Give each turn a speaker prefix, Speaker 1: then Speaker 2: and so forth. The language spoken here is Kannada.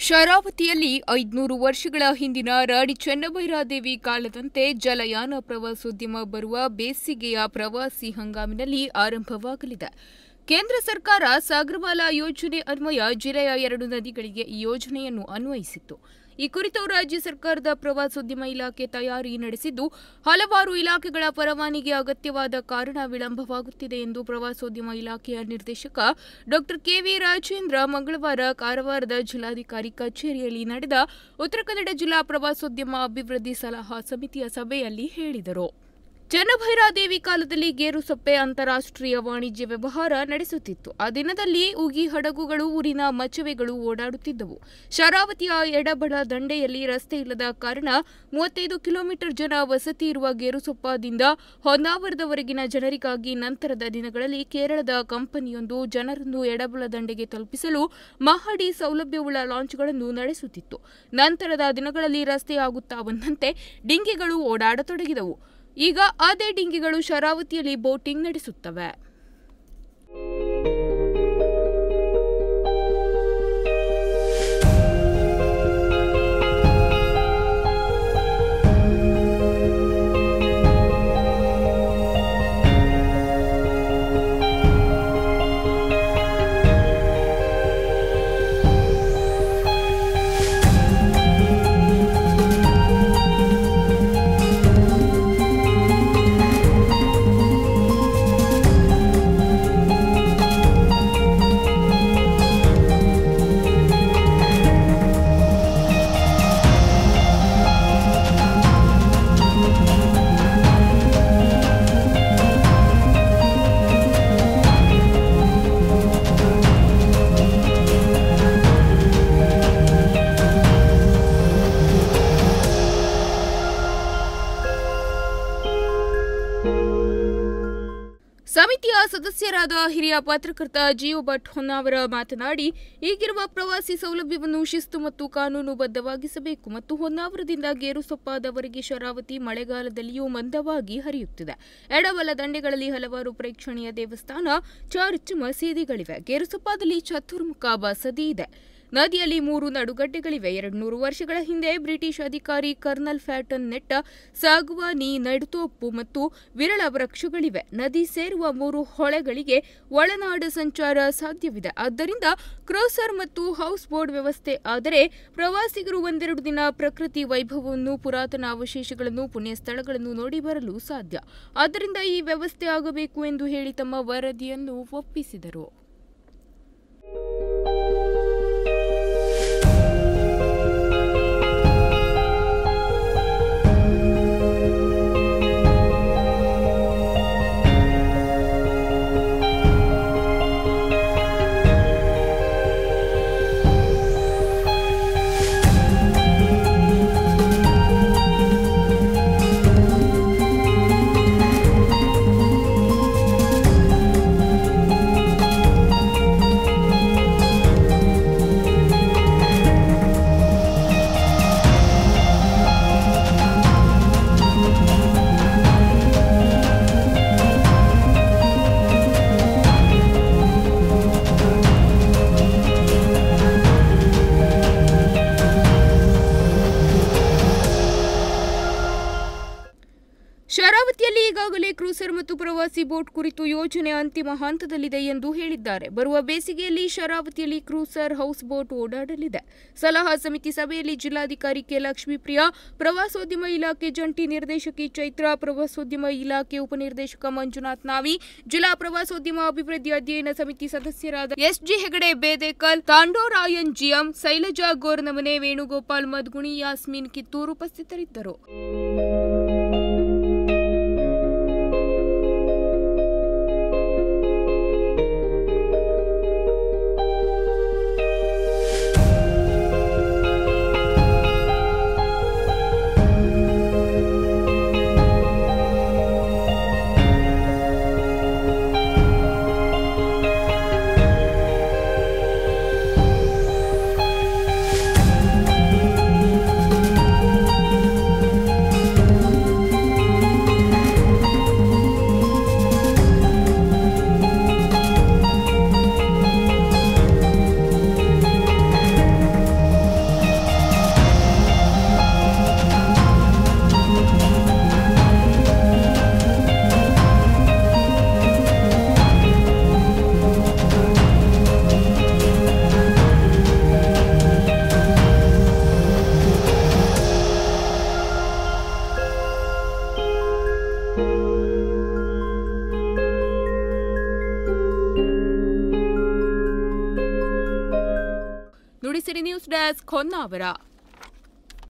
Speaker 1: ಶರಾವತಿಯಲ್ಲಿ 500 ವರ್ಷಗಳ ಹಿಂದಿನ ರಾಣಿ ಚೆನ್ನಭೈರಾದೇವಿ ಕಾಲದಂತೆ ಜಲಯಾನ ಪ್ರವಾಸೋದ್ಯಮ ಬರುವ ಬೇಸಿಗೆಯ ಪ್ರವಾಸಿ ಹಂಗಾಮಿನಲ್ಲಿ ಆರಂಭವಾಗಲಿದೆ. ಕೇಂದ್ರ ಸರ್ಕಾರ ಸಾಗರಮಾಲಾ ಯೋಜನೆ ಅನ್ವಯ ಜಿಲ್ಲೆಯ 2 ನದಿಗಳಿಗೆ ಈ ಯೋಜನೆಯನ್ನು ಅನ್ವಯಿಸಿತ್ತು. ಈ ಕುರಿತು ರಾಜ್ಯ ಸರ್ಕಾರದ ಪ್ರವಾಸೋದ್ಯಮ ಇಲಾಖೆ ತಯಾರಿ ನಡೆಸಿದ್ದು, ಹಲವಾರು ಇಲಾಖೆಗಳ ಪರವಾನಗಿ ಅಗತ್ಯವಾದ ಕಾರಣ ವಿಳಂಬವಾಗುತ್ತಿದೆ ಎಂದು ಪ್ರವಾಸೋದ್ಯಮ ಇಲಾಖೆಯ ನಿರ್ದೇಶಕ ಡಾ ಕೆ.ವಿ. ರಾಜೇಂದ್ರ ಮಂಗಳವಾರ ಕಾರವಾರದ ಜಿಲ್ಲಾಧಿಕಾರಿ ಕಚೇರಿಯಲ್ಲಿ ನಡೆದ ಉತ್ತರ ಕನ್ನಡ ಜಿಲ್ಲಾ ಪ್ರವಾಸೋದ್ಯಮ ಅಭಿವೃದ್ಧಿ ಸಲಹಾ ಸಮಿತಿಯ ಸಭೆಯಲ್ಲಿ ಹೇಳಿದರು. ಚೆನ್ನಭೈರಾದೇವಿ ಕಾಲದಲ್ಲಿ ಗೇರುಸೊಪ್ಪೆ ಅಂತಾರಾಷ್ಟ್ರೀಯ ವಾಣಿಜ್ಯ ವ್ಯವಹಾರ ನಡೆಸುತ್ತಿತ್ತು. ಆ ದಿನದಲ್ಲಿ ಉಗಿ ಹಡಗುಗಳು, ಊರಿನ ಮಚವೆಗಳು ಓಡಾಡುತ್ತಿದ್ದವು. ಶರಾವತಿಯ ಎಡಬಲ ದಂಡೆಯಲ್ಲಿ ರಸ್ತೆ ಇಲ್ಲದ ಕಾರಣ 35 ಕಿಲೋಮೀಟರ್ ಜನ ವಸತಿ ಇರುವ ಗೇರುಸೊಪ್ಪದಿಂದ ಹೊನ್ನಾವರದವರೆಗಿನ ಜನರಿಗಾಗಿ ನಂತರದ ದಿನಗಳಲ್ಲಿ ಕೇರಳದ ಕಂಪನಿಯೊಂದು ಜನರನ್ನು ಎಡಬಲ ದಂಡೆಗೆ ತಲುಪಿಸಲು ಮಹಡಿ ಸೌಲಭ್ಯವುಳ್ಳ ಲಾಂಚ್ಗಳನ್ನು ನಡೆಸುತ್ತಿತ್ತು. ನಂತರದ ದಿನಗಳಲ್ಲಿ ರಸ್ತೆ ಆಗುತ್ತಾ ಬಂದಂತೆ ಡಿಂಗಿಗಳು ಓಡಾಡತೊಡಗಿದವು. ಈಗ ಅದೇ ಡಿಂಗಿಗಳು ಶರಾವತಿಯಲ್ಲಿ ಬೋಟಿಂಗ್ ನಡೆಸುತ್ತವೆ. ಸಮಿತಿಯ ಸದಸ್ಯರಾದ ಹಿರಿಯ ಪತ್ರಕರ್ತ ಜಿಯೋ ಭಟ್ ಹೊನ್ನಾವರ ಮಾತನಾಡಿ, ಈಗಿರುವ ಪ್ರವಾಸಿ ಸೌಲಭ್ಯವನ್ನು ಶಿಸ್ತು ಮತ್ತು ಕಾನೂನುಬದ್ಧವಾಗಿಸಬೇಕು ಮತ್ತು ಹೊನ್ನಾವರದಿಂದ ಗೇರುಸೊಪ್ಪಾದವರೆಗೆ ಶರಾವತಿ ಮಳೆಗಾಲದಲ್ಲಿಯೂ ಮಂದವಾಗಿ ಹರಿಯುತ್ತಿದೆ. ಎಡಬಲ ದಂಡೆಗಳಲ್ಲಿ ಹಲವಾರು ಪ್ರೇಕ್ಷಣೀಯ ದೇವಸ್ಥಾನ, ಚರ್ಚ್, ಮಸೀದಿಗಳಿವೆ. ಗೇರುಸೊಪ್ಪಾದಲ್ಲಿ ಚತುರ್ಮುಖ ಬಸದಿ ಇದೆ. ನದಿಯಲ್ಲಿ 3 ನಡುಗಡ್ಡೆಗಳಿವೆ. 200 ವರ್ಷಗಳ ಹಿಂದೆ ಬ್ರಿಟಿಷ್ ಅಧಿಕಾರಿ ಕರ್ನಲ್ ಫ್ಯಾಟನ್ ನೆಟ್ಟ ಸಾಗುವಾನಿ, ನಡುತೋಪು ಮತ್ತು ವಿರಳ ವೃಕ್ಷಗಳಿವೆ. ನದಿ ಸೇರುವ 3 ಹೊಳೆಗಳಿಗೆ ಒಳನಾಡ ಸಂಚಾರ ಸಾಧ್ಯವಿದೆ. ಆದ್ದರಿಂದ ಕ್ರೂಸರ್ ಮತ್ತು ಹೌಸ್ ಬೋಟ್ ವ್ಯವಸ್ಥೆ ಆದರೆ ಪ್ರವಾಸಿಗರು ಒಂದೆರಡು ದಿನ ಪ್ರಕೃತಿ ವೈಭವವನ್ನು, ಪುರಾತನ ಅವಶೇಷಗಳನ್ನು, ಪುಣ್ಯ ಸ್ಥಳಗಳನ್ನು ನೋಡಿ ಬರಲು ಸಾಧ್ಯ. ಆದ್ದರಿಂದ ಈ ವ್ಯವಸ್ಥೆ ಆಗಬೇಕು ಎಂದು ಹೇಳಿ ತಮ್ಮ ವರದಿಯನ್ನು ಒಪ್ಪಿಸಿದರು. ಶರಾವತಿಯಲ್ಲಿ ಈಗಾಗಲೇ ಕ್ರೂಸರ್ ಮತ್ತು ಪ್ರವಾಸಿ ಬೋಟ್ ಕುರಿತು ಯೋಜನೆ ಅಂತಿಮ ಹಂತದಲ್ಲಿದೆ ಎಂದು ಹೇಳಿದ್ದಾರೆ. ಬರುವ ಬೇಸಿಗೆಯಲ್ಲಿ ಶರಾವತಿಯಲ್ಲಿ ಕ್ರೂಸರ್, ಹೌಸ್ ಬೋಟ್ ಓಡಾಡಲಿದೆ. ಸಲಹಾ ಸಮಿತಿ ಸಭೆಯಲ್ಲಿ ಜಿಲ್ಲಾಧಿಕಾರಿ ಕೆ. ಲಕ್ಷ್ಮೀಪ್ರಿಯಾ, ಪ್ರವಾಸೋದ್ಯಮ ಇಲಾಖೆ ಜಂಟಿ ನಿರ್ದೇಶಕಿ ಚೈತ್ರ, ಪ್ರವಾಸೋದ್ಯಮ ಇಲಾಖೆ ಉಪನಿರ್ದೇಶಕ ಮಂಜುನಾಥ್ ನಾವಿ, ಜಿಲ್ಲಾ ಪ್ರವಾಸೋದ್ಯಮ ಅಭಿವೃದ್ಧಿ ಅಧ್ಯಯನ ಸಮಿತಿ ಸದಸ್ಯರಾದ ಎಸ್.ಜಿ. ಹೆಗಡೆ ಬೇದೇಕಲ್, ತಾಂಡೋರಾಯನ್ ಜಿಎಂ, ಶೈಲಜಾ ಗೋರ್ನಮನೆ, ವೇಣುಗೋಪಾಲ್ ಮದ್ಗುಣಿ, ಯಾಸ್ಮಿನ್ ಕಿತ್ತೂರು ಉಪಸ್ಥಿತರಿದ್ದರು. News desk Honnavar.